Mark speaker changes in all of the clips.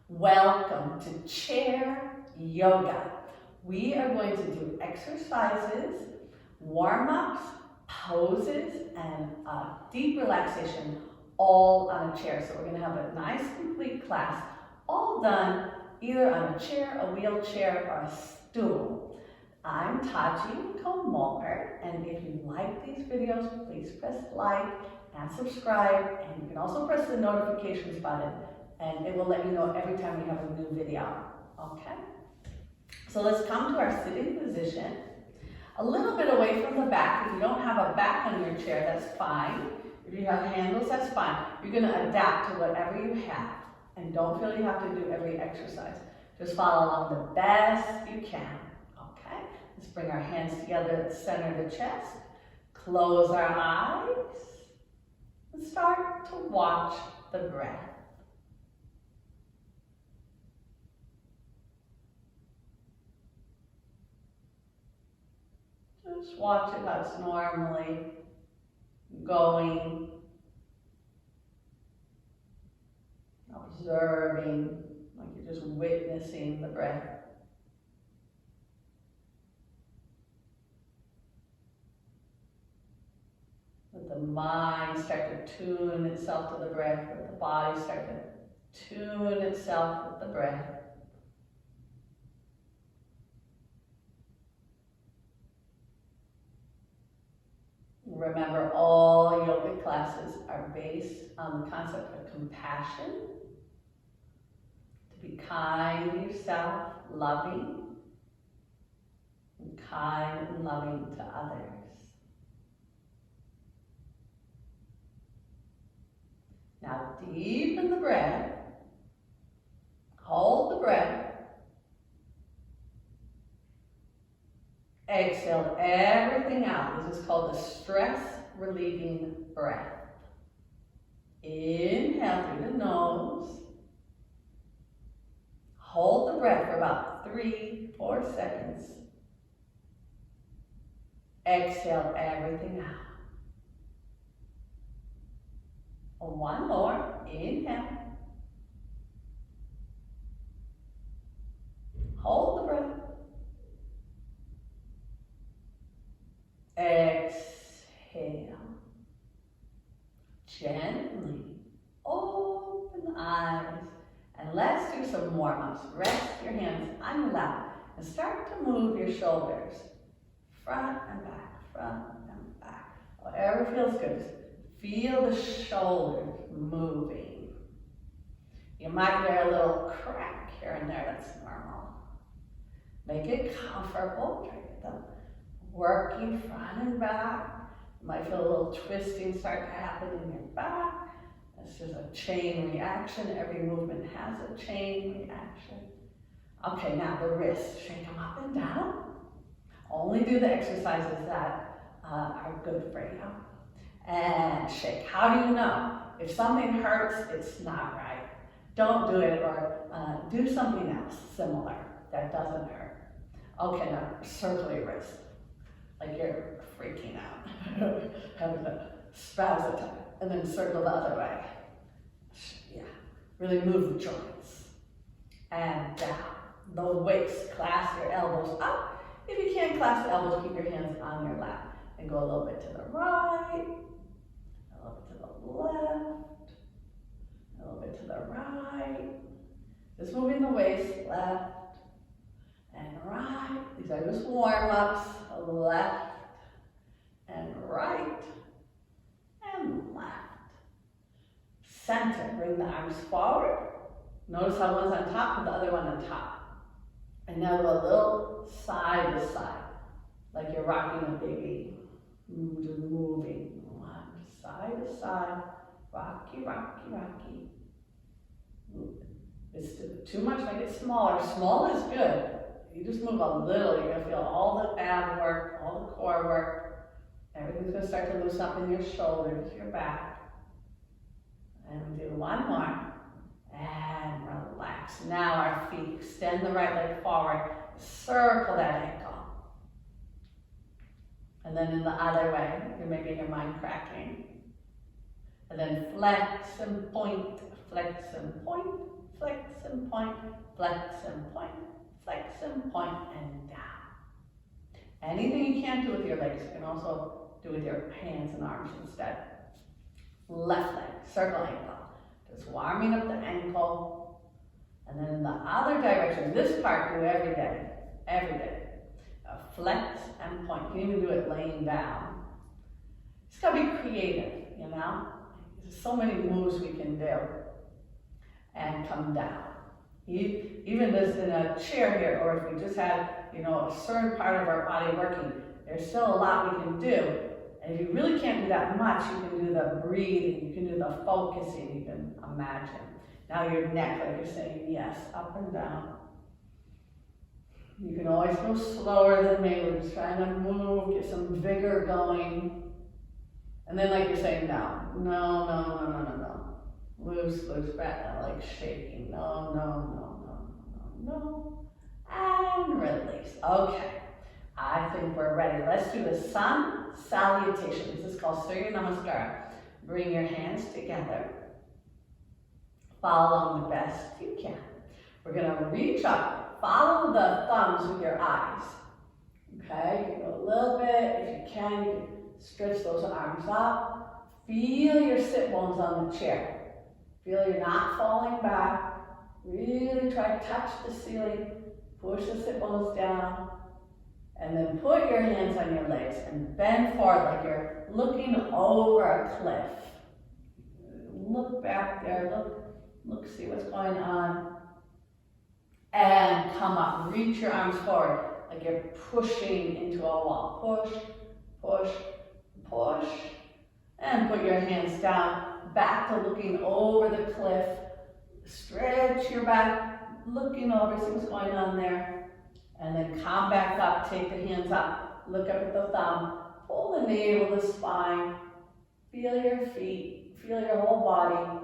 Speaker 1: Welcome to chair yoga. We are going to do exercises, warm-ups, poses, and deep relaxation all on a chair. So we're going to have a nice complete class all done either on a chair, a wheelchair, or a stool. I'm Tahji LaComb-Wolpert, and if you like these videos, please press like and subscribe, and you can also press the notifications button and it will let you know every time we have a new video, okay? So let's come to our sitting position. A little bit away from the back. If you don't have a back on your chair, that's fine. If you have handles, that's fine. You're gonna adapt to whatever you have. And don't feel you have to do every exercise. Just follow along the best you can, okay? Let's bring our hands together at the center of the chest. Close our eyes and start to watch the breath. Just watch it how it's normally going, observing, like you're just witnessing the breath. Let the mind start to tune itself to the breath, let the body start to tune itself with the breath. Remember, all yoga classes are based on the concept of compassion, to be kind to yourself, loving, and kind and loving to others. Now deepen the breath, hold the breath, exhale everything out. This is called the stress relieving breath. Inhale through the nose. Hold the breath for about 3-4 seconds. Exhale everything out. One more. Inhale. Hold the breath. Exhale. Gently open the eyes and let's do some warm-ups. Rest your hands on your lap and start to move your shoulders front and back, whatever feels good. Feel the shoulders moving. You might hear a little crack here and there, that's normal. Make it comfortable. Try to get them working front and back. You might feel a little twisting start to happen in your back. It's just a chain reaction. Every movement has a chain reaction. Okay, now the wrists, shake them up and down. Only do the exercises that are good for you. And shake. How do you know? If something hurts, it's not right. Don't do it, or do something else similar that doesn't hurt. Okay, now circle your wrist. Like you're freaking out, having a spasm attack, and then circle the other way. Yeah, really move the joints. And down. The waist, clasp your elbows up. If you can't clasp the elbows, keep your hands on your lap. And go a little bit to the right, a little bit to the left, a little bit to the right. Just moving the waist, left and right. These are just warm-ups. Left and right and left. Center, bring the arms forward. Notice how one's on top and the other one on top. And now go a little side to side, like you're rocking a baby. Just moving side to side, rocky, rocky, rocky. It's too much, make it smaller. Small is good. You just move a little, you're gonna feel all the ab work, all the core work. Everything's gonna start to loosen up in your shoulders, your back. And we do one more. And relax. Now our feet, extend the right leg forward, circle that ankle. And then in the other way, you're making your mind cracking. And then flex and point, flex and point, flex and point, flex and point, and down. Anything you can't do with your legs, you can also do with your hands and arms instead. Left leg, circle ankle. Just warming up the ankle. And then in the other direction, this part do every day, every day. Flex and point. You can even do it laying down. It's got to be creative, you know? There's so many moves we can do. And come down. Even this in a chair here, or if we just had, you know, a certain part of our body working, there's still a lot we can do. And if you really can't do that much, you can do the breathing, you can do the focusing, you can imagine. Now your neck, like you're saying yes, up and down. You can always go slower than me. We're just trying to move, get some vigor going. And then like you're saying now, no. Loose, back, like shaking. No. And release. Okay. I think we're ready. Let's do the sun salutation. This is called Surya Namaskar. Bring your hands together. Follow them the best you can. We're going to reach up. Follow the thumbs with your eyes. Okay? You go a little bit. If you can stretch those arms up. Feel your sit bones on the chair. Feel you're not falling back. Really try to touch the ceiling. Push the sit bones down. And then put your hands on your legs and bend forward like you're looking over a cliff. Look back there, look, see what's going on. And come up, reach your arms forward like you're pushing into a wall. Push. And put your hands down, back to looking over the cliff. Stretch your back, looking over, see what's going on there. And then come back up, take the hands up, look up at the thumb, pull the navel, the spine, feel your feet, feel your whole body,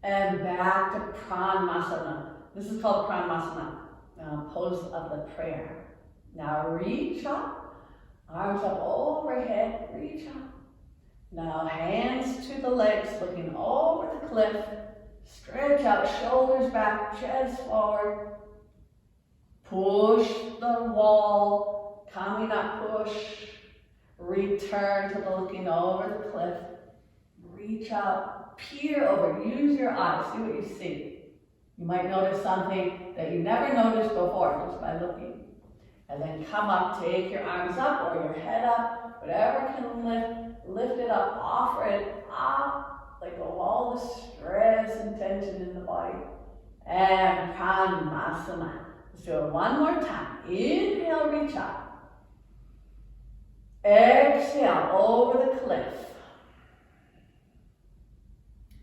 Speaker 1: and back to Pranmasana. This is called Pranmasana, pose of the prayer. Now reach up, arms up overhead, reach up. Now hands to the legs, looking over the cliff, stretch out, shoulders back, chest forward. Push the wall, coming up, push, return to the looking over the cliff, reach up, peer over, use your eyes, see what you see. You might notice something that you never noticed before just by looking. And then come up, take your arms up or your head up, whatever can lift it up, offer it up, let go all the stress and tension in the body. And Pranmasana. Let's do it one more time. Inhale, reach up. Exhale, over the cliff.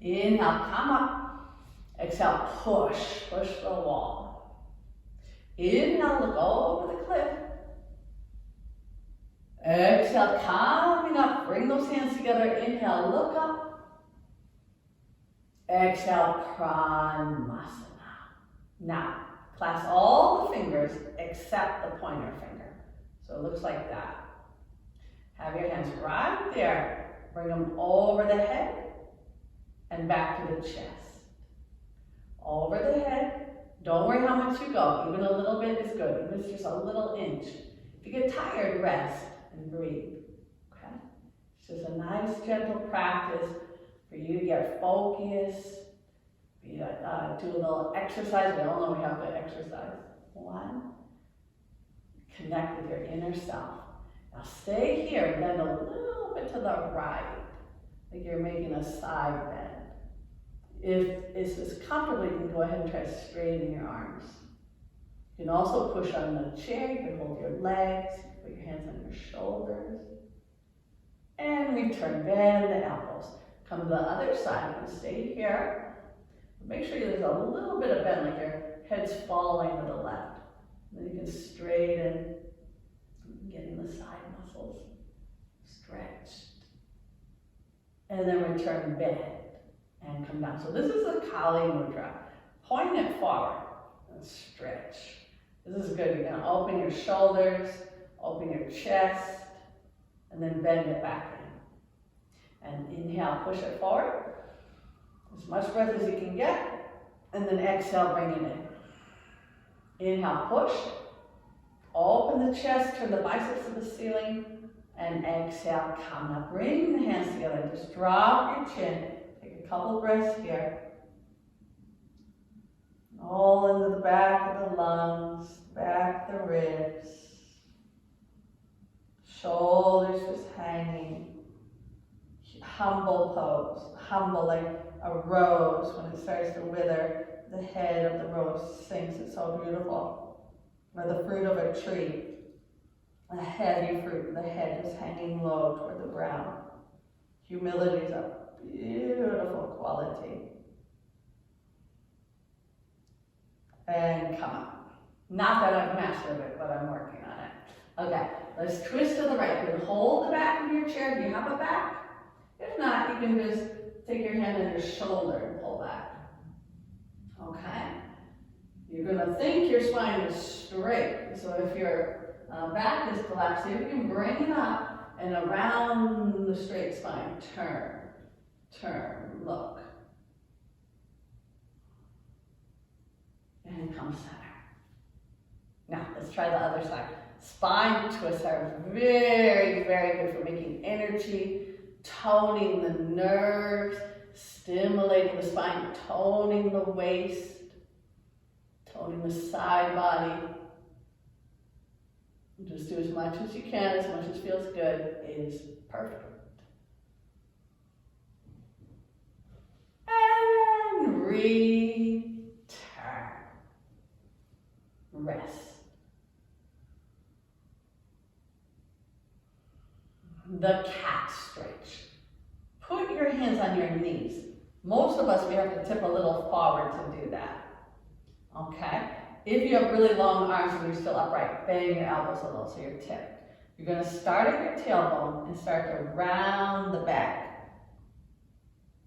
Speaker 1: Inhale, come up. Exhale, push the wall. Inhale, look over the cliff. Exhale, coming up. Bring those hands together. Inhale, look up. Exhale, Pranmasana. Now, clasp all the fingers except the pointer finger. So it looks like that. Have your hands right there. Bring them over the head and back to the chest. Over the head. Don't worry how much you go. Even a little bit is good. Even if it's just a little inch. If you get tired, rest and breathe. Okay? It's just a nice, gentle practice for you to get focused. Do a little exercise. We all know we have to exercise. One, connect with your inner self. Now stay here, bend a little bit to the right, like you're making a side bend. If this is comfortable, you can go ahead and try to straighten your arms. You can also push on the chair. You can hold your legs, you can put your hands on your shoulders. And return, bend the elbows. Come to the other side and stay here. Make sure there's a little bit of bend, like your head's following to the left. And then you can straighten, getting the side muscles stretched. And then return, bend, and come down. So this is a Kali Mudra. Point it forward and stretch. This is good. You're going to open your shoulders, open your chest, and then bend it back in. And inhale, push it forward. As much breath as you can get. And then exhale, bring it in. Inhale, push. Open the chest, turn the biceps to the ceiling. And exhale, come up. Bring the hands together. Just drop your chin. Take a couple breaths here. All into the back of the lungs, back of the ribs. Shoulders just hanging. Humble pose. Humble like a rose. When it starts to wither, the head of the rose sinks. It's so beautiful. Or the fruit of a tree. A heavy fruit, the head is hanging low toward the ground. Humility is a beautiful quality. And come up. Not that I've mastered it, but I'm working on it. Okay, let's twist to the right. You can hold the back of your chair. Do you have a back? If not, you can just take your hand on your shoulder and pull back. Okay? You're going to think your spine is straight. So if your back is collapsed, you can bring it up and around the straight spine. Turn, turn, look. And come center. Now, let's try the other side. Spine twists are very, very good for making energy, toning the nerves, stimulating the spine, toning the waist, toning the side body. Just do as much as you can, as much as feels good is perfect. And return. Rest. The cat stretch. Put your hands on your knees. Most of us, we have to tip a little forward to do that. Okay? If you have really long arms and you're still upright, bang your elbows a little so you're tipped. You're going to start at your tailbone and start to round the back.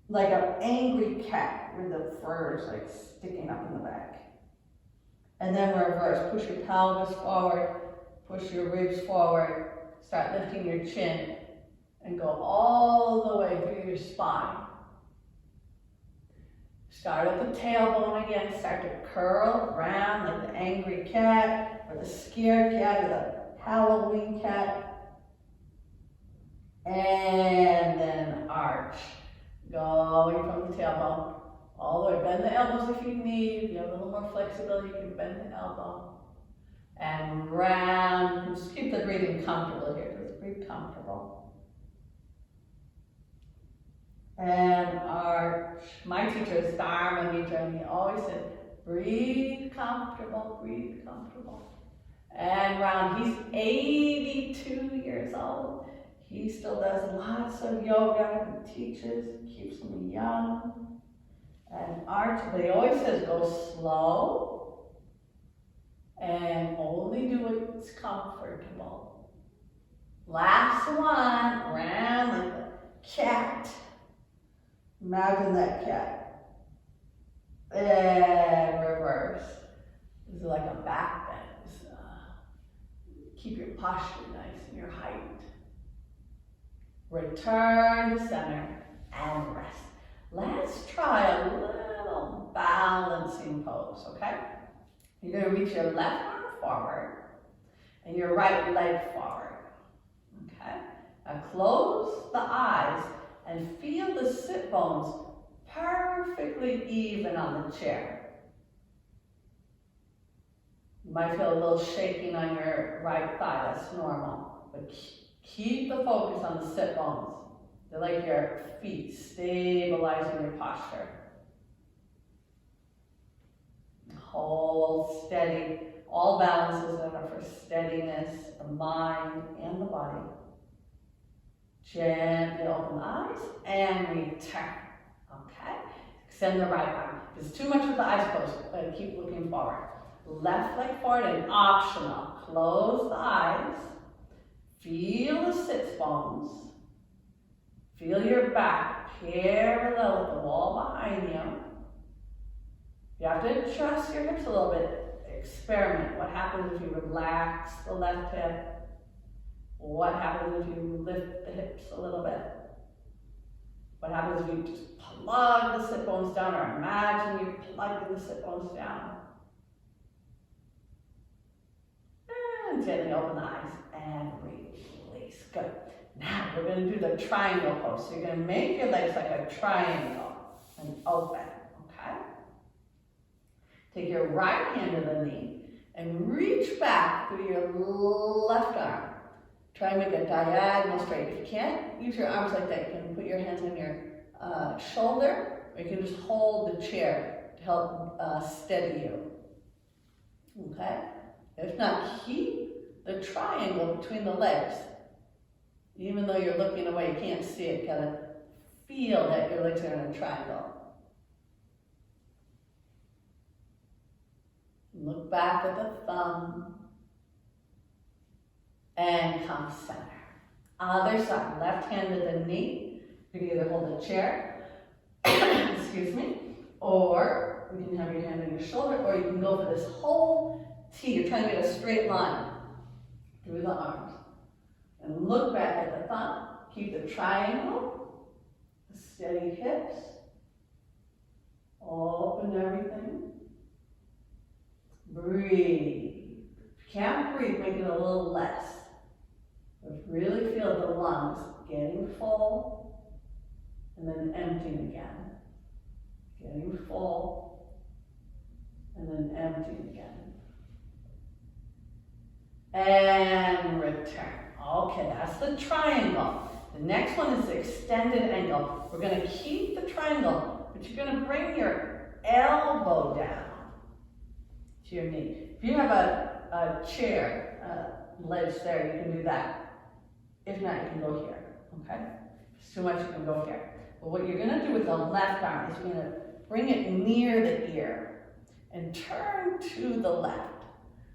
Speaker 1: Like an angry cat with the fur is like sticking up in the back. And then reverse. Push your pelvis forward, push your ribs forward, start lifting your chin, and go all the way through your spine. Start at the tailbone again, start to curl around like the angry cat, or the scared cat, or the Halloween cat. And then arch. Going from the tailbone all the way. Bend the elbows if you need. If you have a little more flexibility, you can bend the elbow. And round. Just keep the breathing comfortable here. Just breathe comfortable. And arch. My teacher is Dharma Mitra, and he always said, breathe comfortable, breathe comfortable. And round. He's 82 years old. He still does lots of yoga and teaches, keeps him young. And arch, but he always says go slow and only do what's comfortable. Last one, round like a cat. Imagine that cat. And reverse. This is like a back bend. Keep your posture nice and your height. Return to center and rest. Let's try a little balancing pose, okay? You're going to reach your left arm forward and your right leg forward, okay? Now close the eyes and feel the sit bones perfectly even on the chair. You might feel a little shaking on your right thigh, that's normal, but keep the focus on the sit bones. They're like your feet, stabilizing your posture. Hold steady. All balances that are for steadiness, the mind and the body. Gently open the eyes and return. Okay? Extend the right arm. If it's too much with the eyes closed, keep looking forward. Left leg forward and optional. Close the eyes. Feel the sits bones. Feel your back parallel with the wall behind you. You have to adjust your hips a little bit. Experiment. What happens if you relax the left hip? What happens if you lift the hips a little bit? What happens if you just plug the sit bones down, or imagine you plugging the sit bones down. And gently open the eyes and release. Good. Now we're going to do the triangle pose. So you're going to make your legs like a triangle and open. Okay? Take your right hand to the knee and reach back through your left arm. Try and make a diagonal straight. If you can't use your arms like that, you can put your hands on your shoulder, or you can just hold the chair to help steady you. Okay? If not, keep the triangle between the legs. Even though you're looking away, you can't see it. Gotta feel that your legs are in a triangle. Look back at the thumb. And come center. Other side, left hand to the knee. You can either hold the chair, excuse me, or you can have your hand on your shoulder, or you can go for this whole T. You're trying to get a straight line through the arms. And look back at the thumb. Keep the triangle, steady hips, open everything. Breathe. If you can't breathe, make it a little less. But really feel the lungs getting full and then emptying again. Getting full and then emptying again. And return. Okay, that's the triangle. The next one is the extended angle. We're going to keep the triangle, but you're going to bring your elbow down to your knee. If you have a chair, ledge there, you can do that. If not, you can go here, okay? If it's too much, you can go here. But what you're going to do with the left arm is you're going to bring it near the ear and turn to the left.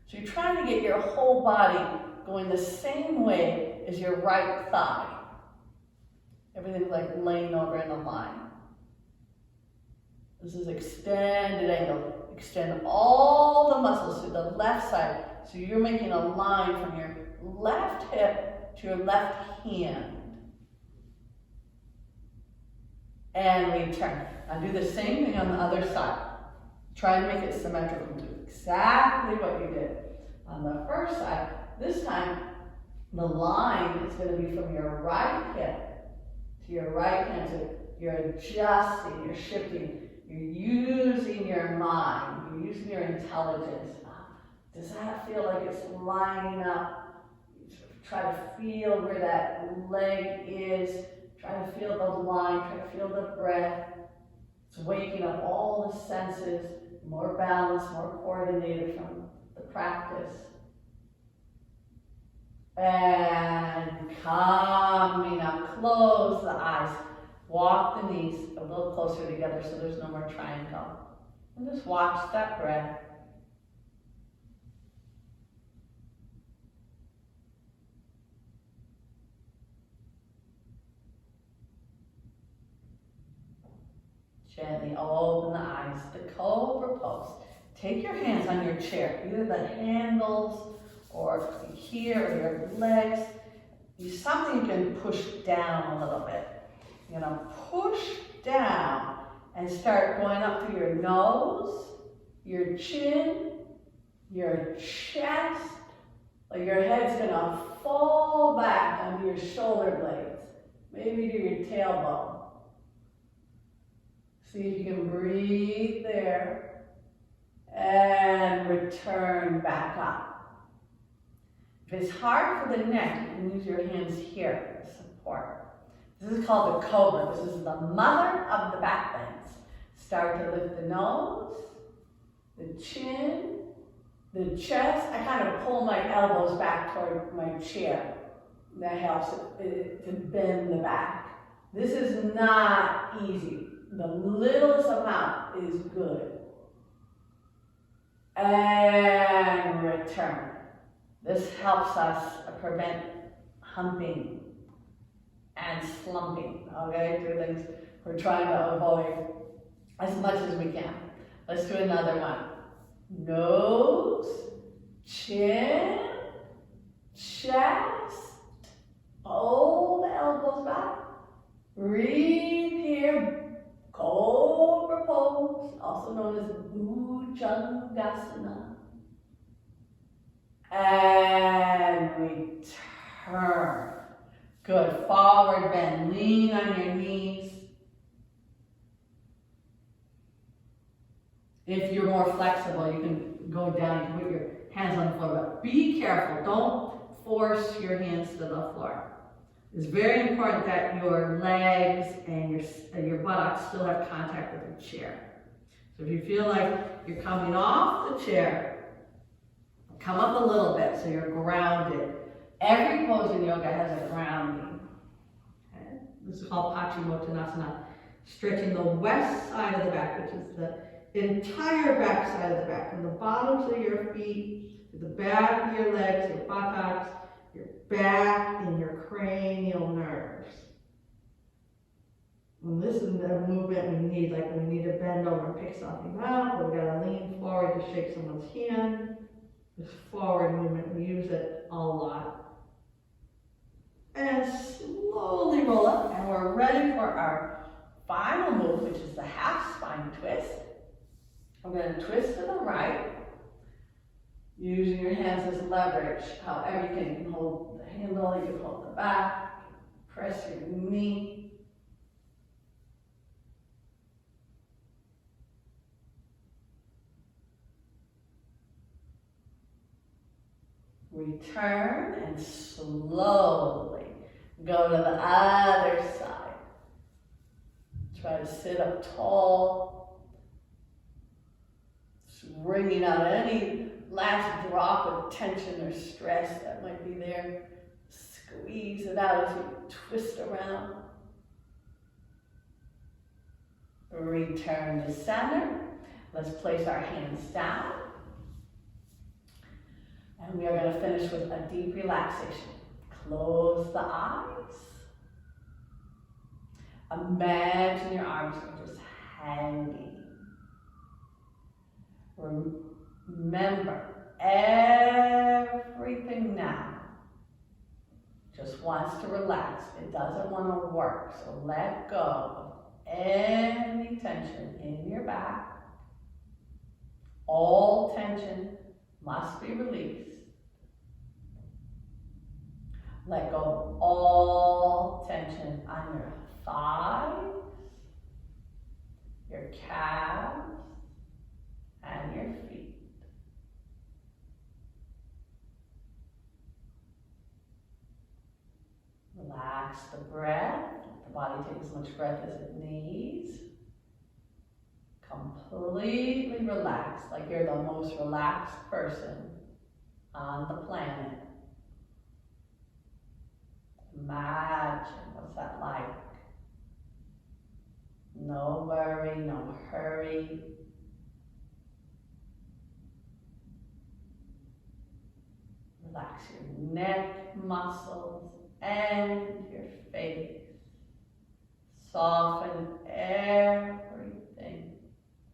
Speaker 1: So you're trying to get your whole body going the same way as your right thigh. Everything's like laying over in a line. This is extended angle. Extend all the muscles to the left side. So you're making a line from your left hip to your left hand. And return. Now do the same thing on the other side. Try and make it symmetrical. Do exactly what you did on the first side. This time, the line is going to be from your right hip to your right hand. So you're adjusting, you're shifting, you're using your mind, you're using your intelligence. Does that feel like it's lining up? Try to feel where that leg is. Try to feel the line, try to feel the breath. It's waking up all the senses, more balanced, more coordinated from the practice. And coming up, close the eyes. Walk the knees a little closer together so there's no more triangle. And just watch that breath. Gently open the eyes, the Cobra pose. Take your hands on your chair, either the handles or here or your legs. Use something you can push down a little bit. You're gonna push down and start going up through your nose, your chin, your chest. Like your head's gonna fall back onto your shoulder blades, maybe to your tailbone. See if you can breathe there and return back up. If it's hard for the neck, you can use your hands here to support. This is called the Cobra. This is the mother of the back bends. Start to lift the nose, the chin, the chest. I kind of pull my elbows back toward my chair. That helps it to bend the back. This is not easy. The littlest amount is good. And return. This helps us prevent humping and slumping, okay? Two things we're trying to avoid as much as we can. Let's do another one. Nose, chin, chest, pull the elbows back, Breathe here. Cobra pose, also known as Bhujangasana. And return. Good. Forward bend. Lean on your knees. If you're more flexible, you can go down and put your hands on the floor. But be careful. Don't force your hands to the floor. It's very important that your legs and your buttocks still have contact with the chair. So if you feel like you're coming off the chair, come up a little bit so you're grounded. Every pose in yoga has a grounding. Okay? This is called Paschimottanasana. Stretching the west side of the back, which is the entire back side of the back, from the bottoms of your feet to the back of your legs, your buttocks, your back, and your cranial nerves. And this is the movement we need, like when we need to bend over and pick something up, or we gotta lean forward to shake someone's hand. This forward movement, we use it a lot. And slowly roll up, and we're ready for our final move, which is the half spine twist. I'm going to twist to the right, using your hands as leverage. However you can hold the handle, you can hold the back, press your knee. Return and slowly go to the other side. Try to sit up tall. Wringing out any last drop of tension or stress that might be there. Squeeze it out as you twist around. Return to center. Let's place our hands down. And we are going to finish with a deep relaxation. Close the eyes. Imagine your arms are just hanging. Remember, everything now just wants to relax. It doesn't want to work. So let go of any tension in your back. All tension must be released. Let go of all tension on your thighs, your calves, and your feet. Relax the breath. Let the body take as much breath as it needs. Completely relax, like you're the most relaxed person on the planet. Imagine, what's that like? No worry, no hurry. Relax your neck muscles and your face. Soften everything,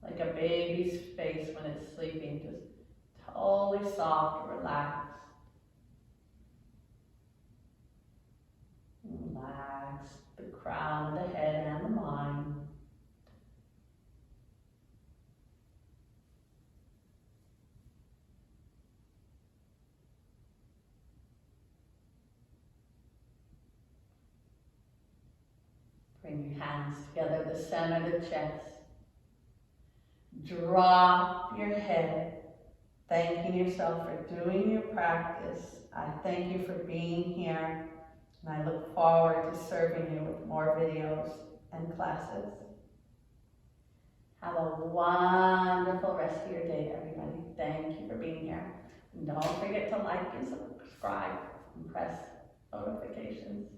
Speaker 1: like a baby's face when it's sleeping, just totally soft, relaxed. Relax the crown of the head and the mind. Bring your hands together, the center of the chest. Drop your head, thanking yourself for doing your practice. I thank you for being here, and I look forward to serving you with more videos and classes. Have a wonderful rest of your day, everybody. Thank you for being here. And don't forget to like and subscribe and press notifications.